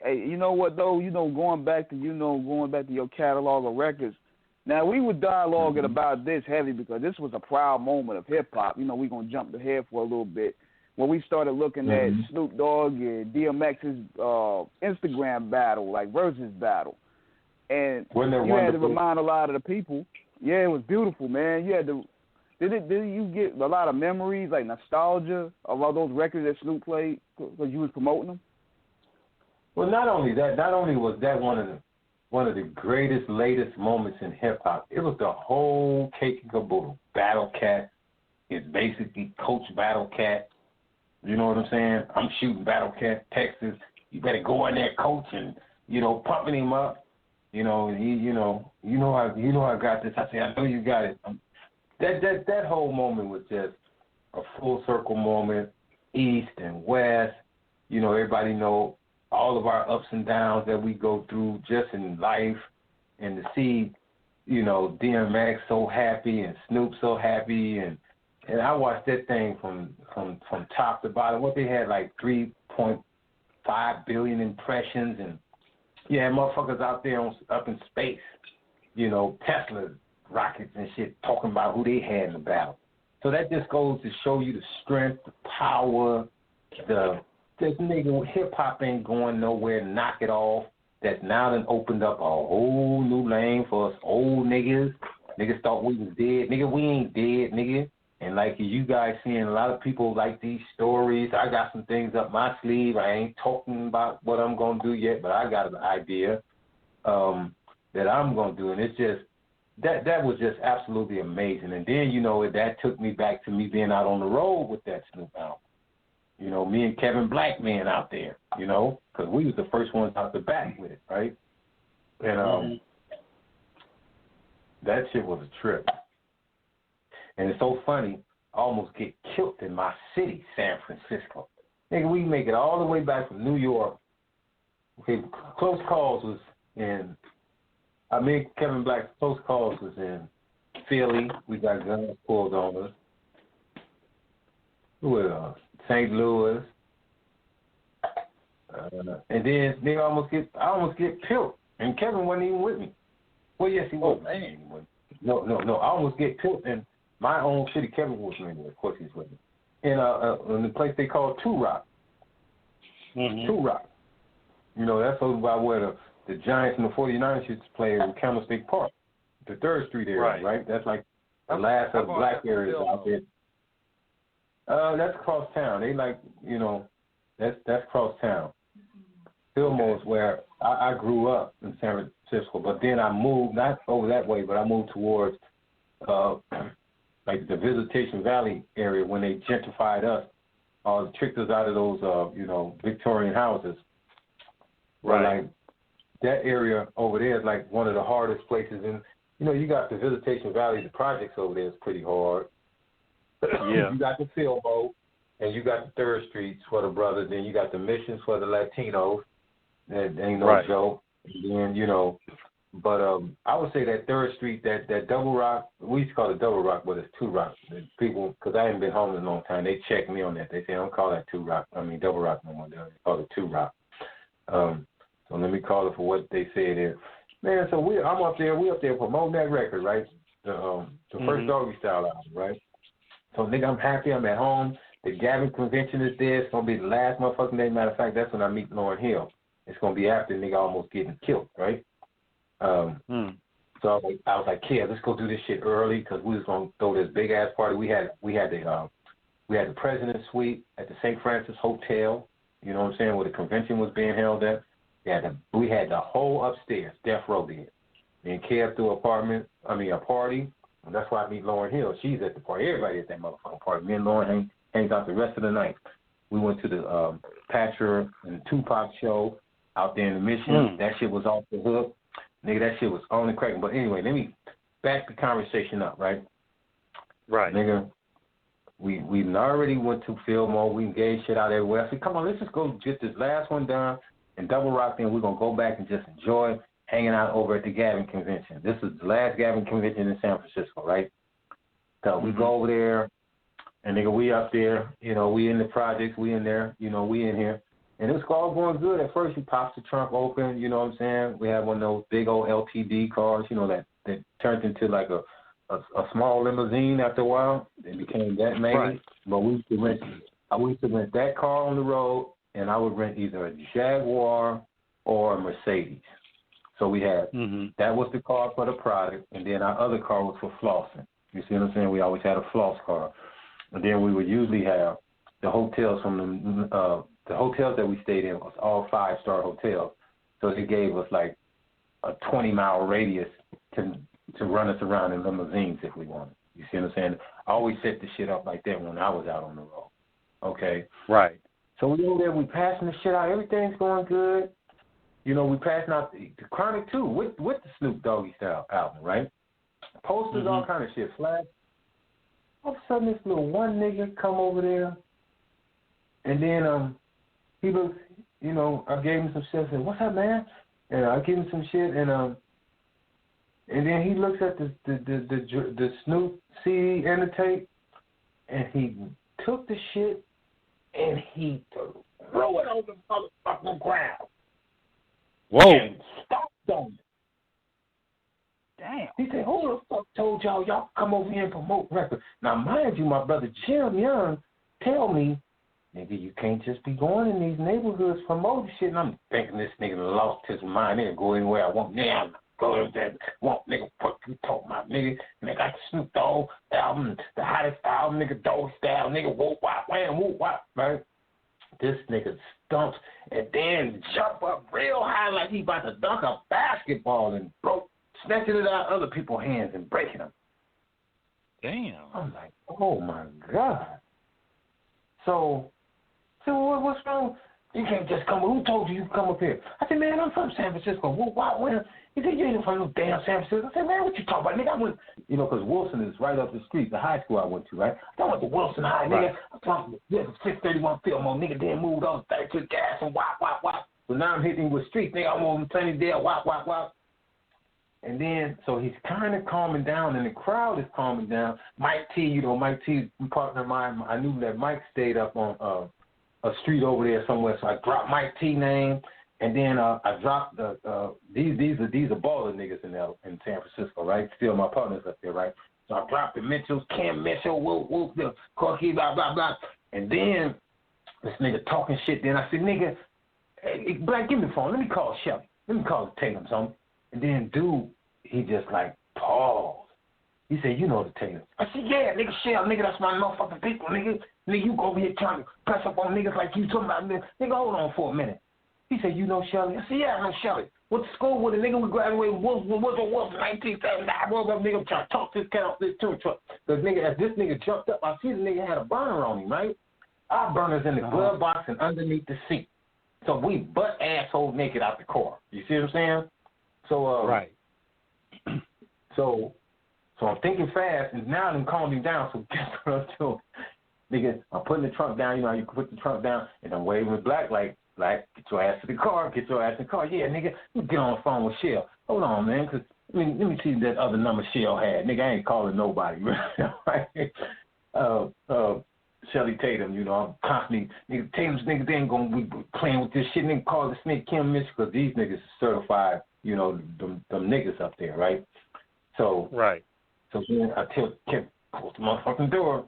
Hey, you know what though? Going back to your catalog of records. Now we were dialoguing about this heavy because this was a proud moment of hip hop. We're gonna jump ahead for a little bit. When we started looking at Snoop Dogg and DMX's Instagram battle, like versus battle, and you had to remind a lot of the people. Yeah, it was beautiful, man. You had to. Did you get a lot of memories, like nostalgia of all those records that Snoop played because you was promoting them? Well, not only was that one of the greatest, latest moments in hip hop. It was the whole cake and caboodle. Battle Cat is basically Coach Battle Cat. You know what I'm saying? I'm shooting Battle Cat, Texas. You better go in there, coach, and pumping him up. You know I got this. I say, I know you got it. That whole moment was just a full circle moment, East and West. Everybody know all of our ups and downs that we go through just in life, and to see, DMX so happy and Snoop so happy, and I watched that thing from top to bottom. What they had, like 3.5 billion impressions, and motherfuckers out there up in space, Tesla rockets and shit, talking about who they had in the battle. So that just goes to show you the strength, the power, this nigga hip hop ain't going nowhere. Knock it off. That's now done opened up a whole new lane for us old niggas. Niggas thought we was dead. Nigga, we ain't dead, nigga. And like you guys seeing, a lot of people like these stories. I got some things up my sleeve. I ain't talking about what I'm gonna do yet, but I got an idea that I'm gonna do, and it's just that was just absolutely amazing. And then that took me back to me being out on the road with that Snoop album. Me and Kevin Blackman out there, because we was the first ones out the back with it, right? And that shit was a trip. And it's so funny, I almost get killed in my city, San Francisco. Nigga, we make it all the way back from New York. Okay, close calls was in, Kevin Black's close calls was in Philly. We got guns pulled on us. Who else? St. Louis. And then nigga, I almost get killed. And Kevin wasn't even with me. Well, yes, he was. Man. No. I almost get killed in my own city. Kevin was with me. Of course, he's with me. In the place they call Two Rock. Two Rock. That's over by where the Giants and the 49ers used to play in Candlestick Park, the 3rd Street area, right? That's like the last of the black areas out there. That's across town. They that's across town. Fillmore is where I grew up in San Francisco, but then I moved, not over that way, but I moved towards like the Visitation Valley area when they gentrified us, tricked us out of those Victorian houses. Right. Like that area over there is like one of the hardest places, and you got the Visitation Valley, the projects over there is pretty hard. Yeah. You got the Fillmore, and you got the 3rd Streets for the brothers, and you got the Missions for the Latinos. That ain't no joke. And then, but I would say that 3rd Street, that Double Rock, we used to call it Double Rock, but it's Two Rock. People, because I haven't been home in a long time, they check me on that. They say, I don't call that Double Rock no more. They call it Two Rock. So let me call it for what they say there. Man, so we up there promoting that record, right? The first Doggystyle album, right? So, nigga, I'm happy. I'm at home. The Gavin convention is there. It's going to be the last motherfucking day. Matter of fact, that's when I meet Lauryn Hill. It's going to be after nigga almost getting killed, right? So I was like, yeah, let's go do this shit early because we was going to throw this big-ass party. We had the President's Suite at the St. Francis Hotel, you know what I'm saying, where the convention was being held at. We had the whole upstairs, Death Row did. Me and Kev threw a party. And that's why I meet Lauryn Hill. She's at the party. Everybody at that motherfucking party. Me and Lauryn hangs out the rest of the night. We went to the Patcher and Tupac show out there in the Mission. That shit was off the hook. Nigga, that shit was on and cracking. But anyway, let me back the conversation up, right? Right. Nigga, we already went to Fillmore. We engaged shit out everywhere. I said, come on, let's just go get this last one done and Double Rock, then we're going to go back and just enjoy hanging out over at the Gavin Convention. This is the last Gavin Convention in San Francisco, right? So we go over there, and nigga, we up there, we in the projects, we in there, we in here. And it was all going good. At first, he pops the trunk open, you know what I'm saying? We had one of those big old LTD cars, you know, that turned into like a small limousine after a while. It became that main. Right. But we used to rent that car on the road, and I would rent either a Jaguar or a Mercedes. So we had, that was the car for the product, and then our other car was for flossing. You see what I'm saying? We always had a floss car. And then we would usually have the hotels from the hotels that we stayed in was all 5-star hotels. So it gave us like a 20-mile radius to run us around in limousines if we wanted. You see what I'm saying? I always set the shit up like that when I was out on the road. Okay? Right. So we over there, we passing the shit out. Everything's going good. You know, we passing out the Chronic 2 with the Snoop Doggystyle album, right? Posters, all kind of shit, flags. All of a sudden, this little one nigga come over there, and then he looks, you know, I gave him some shit. I said, "What's up, man?" And I gave him some shit, and then he looks at the Snoop CD and the tape, and he took the shit and he threw it on the motherfucking ground. Whoa! And stomped on it. Damn. He said, "Who the fuck told y'all come over here and promote records?" Now, mind you, my brother Jim Young tell me, "Nigga, you can't just be going in these neighborhoods promoting shit." And I'm thinking this nigga lost his mind. He can go anywhere I want. Yeah, I'm go there. Want nigga, what you talking about, nigga? And they got the Snoop Dogg album, the hottest album, nigga, Doggystyle, nigga, whoop, wop, wham, whoop, wop, right? This nigga stumps and then jump up real high like he about to dunk a basketball and snatching it out of other people's hands and breaking them. Damn. I'm like, oh my God. So what's wrong? You can't just come. Who told you come up here? I said, man, I'm from San Francisco. Where? He said, you ain't from no damn San Francisco. I said, man, what you talking about? Nigga, I went, you know, because Wilson is right up the street, the high school I went to, right? I went to Wilson High, nigga. Right. I'm talking, there's a 631 Fillmore, nigga, then moved on 32 gas and wop. So now I'm hitting with street, nigga. I'm on Plenty Dale, wop. And then, so he's kind of calming down, and the crowd is calming down. Mike T, you know, Mike T, partner of mine, I knew that Mike stayed up on a street over there somewhere, so I dropped Mike T name, and then I dropped these are baller niggas in San Francisco, right? Still my partners up there, right? So I dropped the Mitchells, Cam Mitchell, whoop, the Corky, blah, and then this nigga talking shit. Then I said, nigga, hey, Black, give me the phone. Let me call Shelly. Let me call Tatum something. And then dude, he just like paused. He said, you know the Tatum. I said, yeah, nigga, Shell, nigga, that's my motherfucking people, nigga. Nigga, you go over here trying to press up on niggas like you talking about, nigga. Nigga, hold on for a minute. He said, you know Shelly? I said, yeah, I know Shelly. Went to school with a nigga. We graduated with Wilson 1979. Nigga, I'm trying to talk this cat off this tour truck. Because nigga, as this nigga jumped up, I see the nigga had a burner on him, right? Our burner's in the glove box and underneath the seat. So we butt asshole naked out the car. You see what I'm saying? So, right. So I'm thinking fast, and now I'm calming down. So guess what I'm doing? Nigga, I'm putting the trunk down. You know how you can put the trunk down, and I'm waving with Black, like, get your ass to the car. Get your ass in the car. Yeah, nigga, you get on the phone with Shell. Hold on, man, because let me see that other number Shell had. Nigga, I ain't calling nobody. Right? Shelly Tatum, you know, I'm constantly, nigga, Tatum's niggas, they ain't going to be playing with this shit. Nigga, call the snake Kim Mitchell, because these niggas are certified, you know, them niggas up there, right? So, right. So then I close the motherfucking door.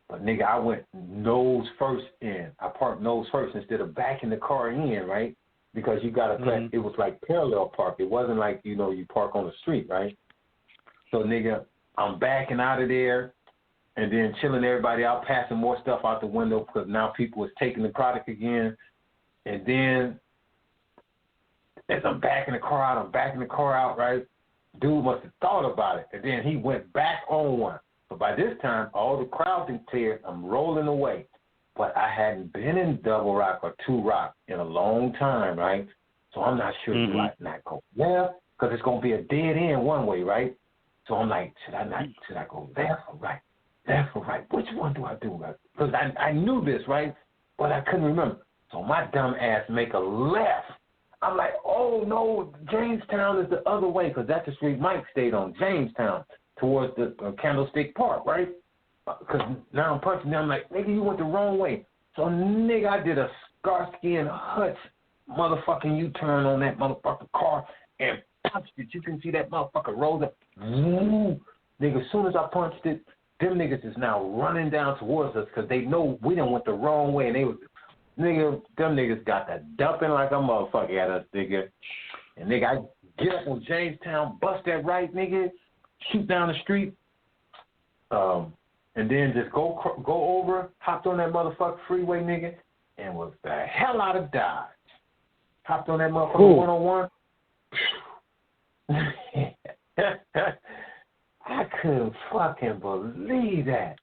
But nigga, I went nose first in. I parked nose first instead of backing the car in, right? Because you got to it was like parallel park. It wasn't like, you know, you park on the street, right? So nigga, I'm backing out of there and then chilling everybody out, passing more stuff out the window because now people was taking the product again. And then as I'm backing the car out, right? Dude must have thought about it. And then he went back on one. But by this time, all the crowd been cleared. I'm rolling away. But I hadn't been in Double Rock or Two Rock in a long time, right? So I'm not sure do I not go left? Because it's going to be a dead end one way, right? So I'm like, should I go left or right? Left or right? Which one do I do? Because I knew this, right? But I couldn't remember. So my dumb ass make a left. I'm like, oh, no, Jamestown is the other way because that's the street Mike stayed on, Jamestown, towards the Candlestick Park, right? Because now I'm punching them like, nigga, you went the wrong way. So, nigga, I did a Starsky and Hutch motherfucking U-turn on that motherfucking car and punched it. You can see that motherfucker roll up. Woo. Nigga, as soon as I punched it, them niggas is now running down towards us because they know we done went the wrong way. And they was, nigga, them niggas got that dumping like a motherfucker at us, nigga. And nigga, I get up on Jamestown, bust that right, nigga, shoot down the street, and then just go over, hopped on that motherfucking freeway, nigga, and was the hell out of Dodge. Hopped on that motherfucker 101. I couldn't fucking believe that.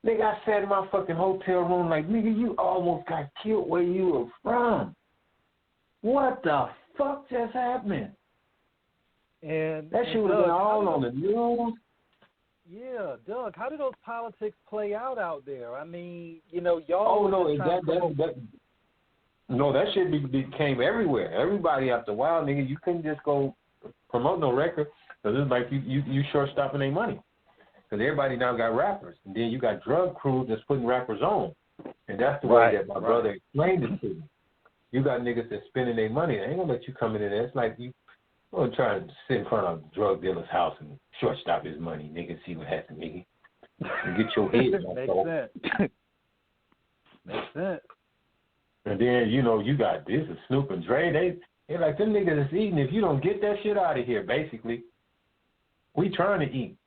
Nigga, I sat in my fucking hotel room like, nigga, you almost got killed where you were from. What the fuck just happened? And that shit would have been all on the news. Yeah, Doug, how do those politics play out there? I mean, you know, y'all. Oh no, that shit became everywhere. Everybody after a while, nigga, you couldn't just go promote no record because it's like you short-stopping their money. Because everybody now got rappers, and then you got drug crews that's putting rappers on, and that's the way that my brother explained it to me. You got niggas that's spending their money. They ain't gonna let you come in there. It's like you gonna try to sit in front of a drug dealer's house and shortstop his money, nigga. See what happens, nigga. And get your head. Makes sense. Makes sense. And then you know you got this is Snoop and Dre. They're like them niggas is eating. If you don't get that shit out of here, basically, we trying to eat.